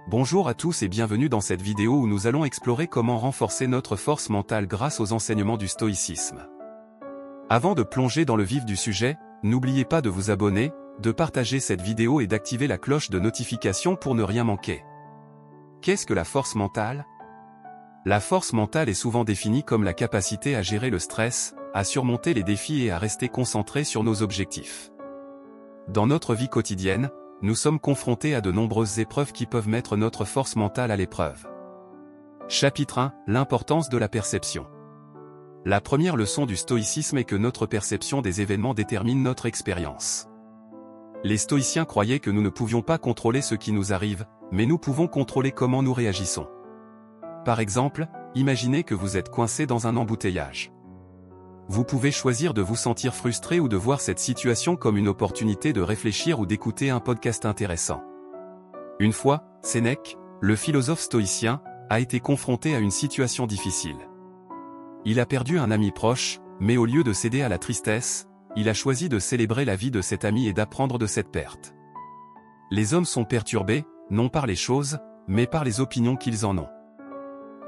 Bonjour à tous et bienvenue dans cette vidéo où nous allons explorer comment renforcer notre force mentale grâce aux enseignements du stoïcisme. Avant de plonger dans le vif du sujet, n'oubliez pas de vous abonner, de partager cette vidéo et d'activer la cloche de notification pour ne rien manquer. Qu'est-ce que la force mentale? La force mentale est souvent définie comme la capacité à gérer le stress, à surmonter les défis et à rester concentré sur nos objectifs. Dans notre vie quotidienne, nous sommes confrontés à de nombreuses épreuves qui peuvent mettre notre force mentale à l'épreuve. Chapitre 1 : l'importance de la perception. La première leçon du stoïcisme est que notre perception des événements détermine notre expérience. Les stoïciens croyaient que nous ne pouvions pas contrôler ce qui nous arrive, mais nous pouvons contrôler comment nous réagissons. Par exemple, imaginez que vous êtes coincé dans un embouteillage. Vous pouvez choisir de vous sentir frustré ou de voir cette situation comme une opportunité de réfléchir ou d'écouter un podcast intéressant. Une fois, Sénèque, le philosophe stoïcien, a été confronté à une situation difficile. Il a perdu un ami proche, mais au lieu de céder à la tristesse, il a choisi de célébrer la vie de cet ami et d'apprendre de cette perte. Les hommes sont perturbés, non par les choses, mais par les opinions qu'ils en ont.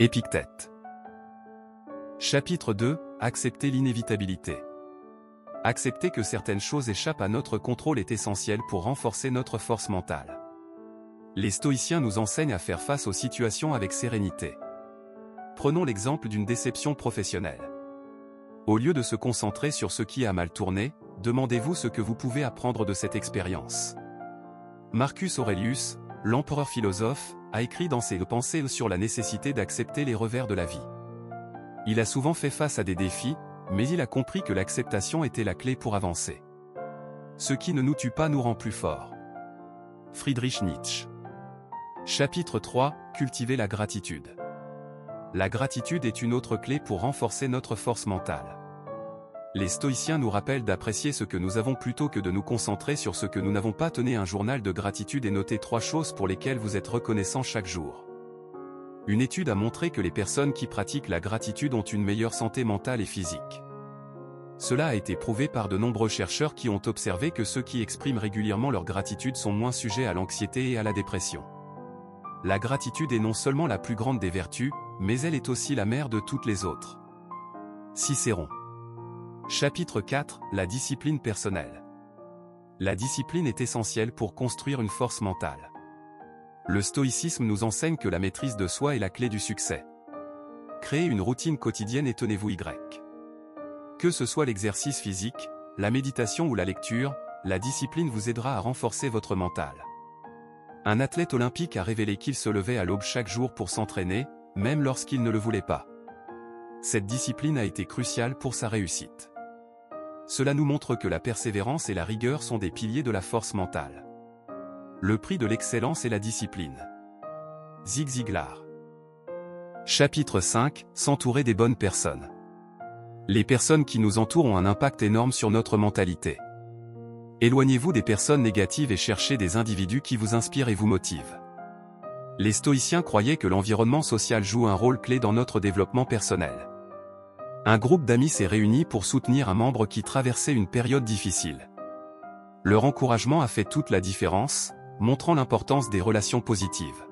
Épictète. Chapitre 2 : accepter l'inévitabilité. Accepter que certaines choses échappent à notre contrôle est essentiel pour renforcer notre force mentale. Les stoïciens nous enseignent à faire face aux situations avec sérénité. Prenons l'exemple d'une déception professionnelle. Au lieu de se concentrer sur ce qui a mal tourné, demandez-vous ce que vous pouvez apprendre de cette expérience. Marcus Aurelius, l'empereur philosophe, a écrit dans ses pensées sur la nécessité d'accepter les revers de la vie. Il a souvent fait face à des défis, mais il a compris que l'acceptation était la clé pour avancer. Ce qui ne nous tue pas nous rend plus forts. Friedrich Nietzsche. Chapitre 3 : cultiver la gratitude. La gratitude est une autre clé pour renforcer notre force mentale. Les stoïciens nous rappellent d'apprécier ce que nous avons plutôt que de nous concentrer sur ce que nous n'avons pas. Tenez un journal de gratitude et notez 3 choses pour lesquelles vous êtes reconnaissant chaque jour. Une étude a montré que les personnes qui pratiquent la gratitude ont une meilleure santé mentale et physique. Cela a été prouvé par de nombreux chercheurs qui ont observé que ceux qui expriment régulièrement leur gratitude sont moins sujets à l'anxiété et à la dépression. La gratitude est non seulement la plus grande des vertus, mais elle est aussi la mère de toutes les autres. Cicéron. Chapitre 4 : la discipline personnelle. La discipline est essentielle pour construire une force mentale. Le stoïcisme nous enseigne que la maîtrise de soi est la clé du succès. Créez une routine quotidienne et tenez-vous Y. Que ce soit l'exercice physique, la méditation ou la lecture, la discipline vous aidera à renforcer votre mental. Un athlète olympique a révélé qu'il se levait à l'aube chaque jour pour s'entraîner, même lorsqu'il ne le voulait pas. Cette discipline a été cruciale pour sa réussite. Cela nous montre que la persévérance et la rigueur sont des piliers de la force mentale. Le prix de l'excellence est la discipline. Zig Ziglar. Chapitre 5 : s'entourer des bonnes personnes. Les personnes qui nous entourent ont un impact énorme sur notre mentalité. Éloignez-vous des personnes négatives et cherchez des individus qui vous inspirent et vous motivent. Les stoïciens croyaient que l'environnement social joue un rôle clé dans notre développement personnel. Un groupe d'amis s'est réuni pour soutenir un membre qui traversait une période difficile. Leur encouragement a fait toute la différence, montrant l'importance des relations positives.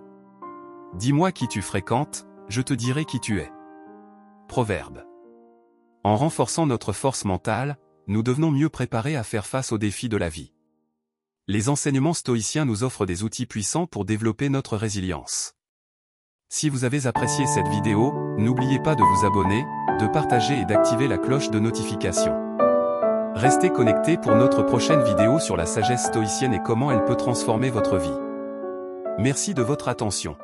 Dis-moi qui tu fréquentes, je te dirai qui tu es. Proverbe. En renforçant notre force mentale, nous devenons mieux préparés à faire face aux défis de la vie. Les enseignements stoïciens nous offrent des outils puissants pour développer notre résilience. Si vous avez apprécié cette vidéo, n'oubliez pas de vous abonner, de partager et d'activer la cloche de notification. Restez connectés pour notre prochaine vidéo sur la sagesse stoïcienne et comment elle peut transformer votre vie. Merci de votre attention.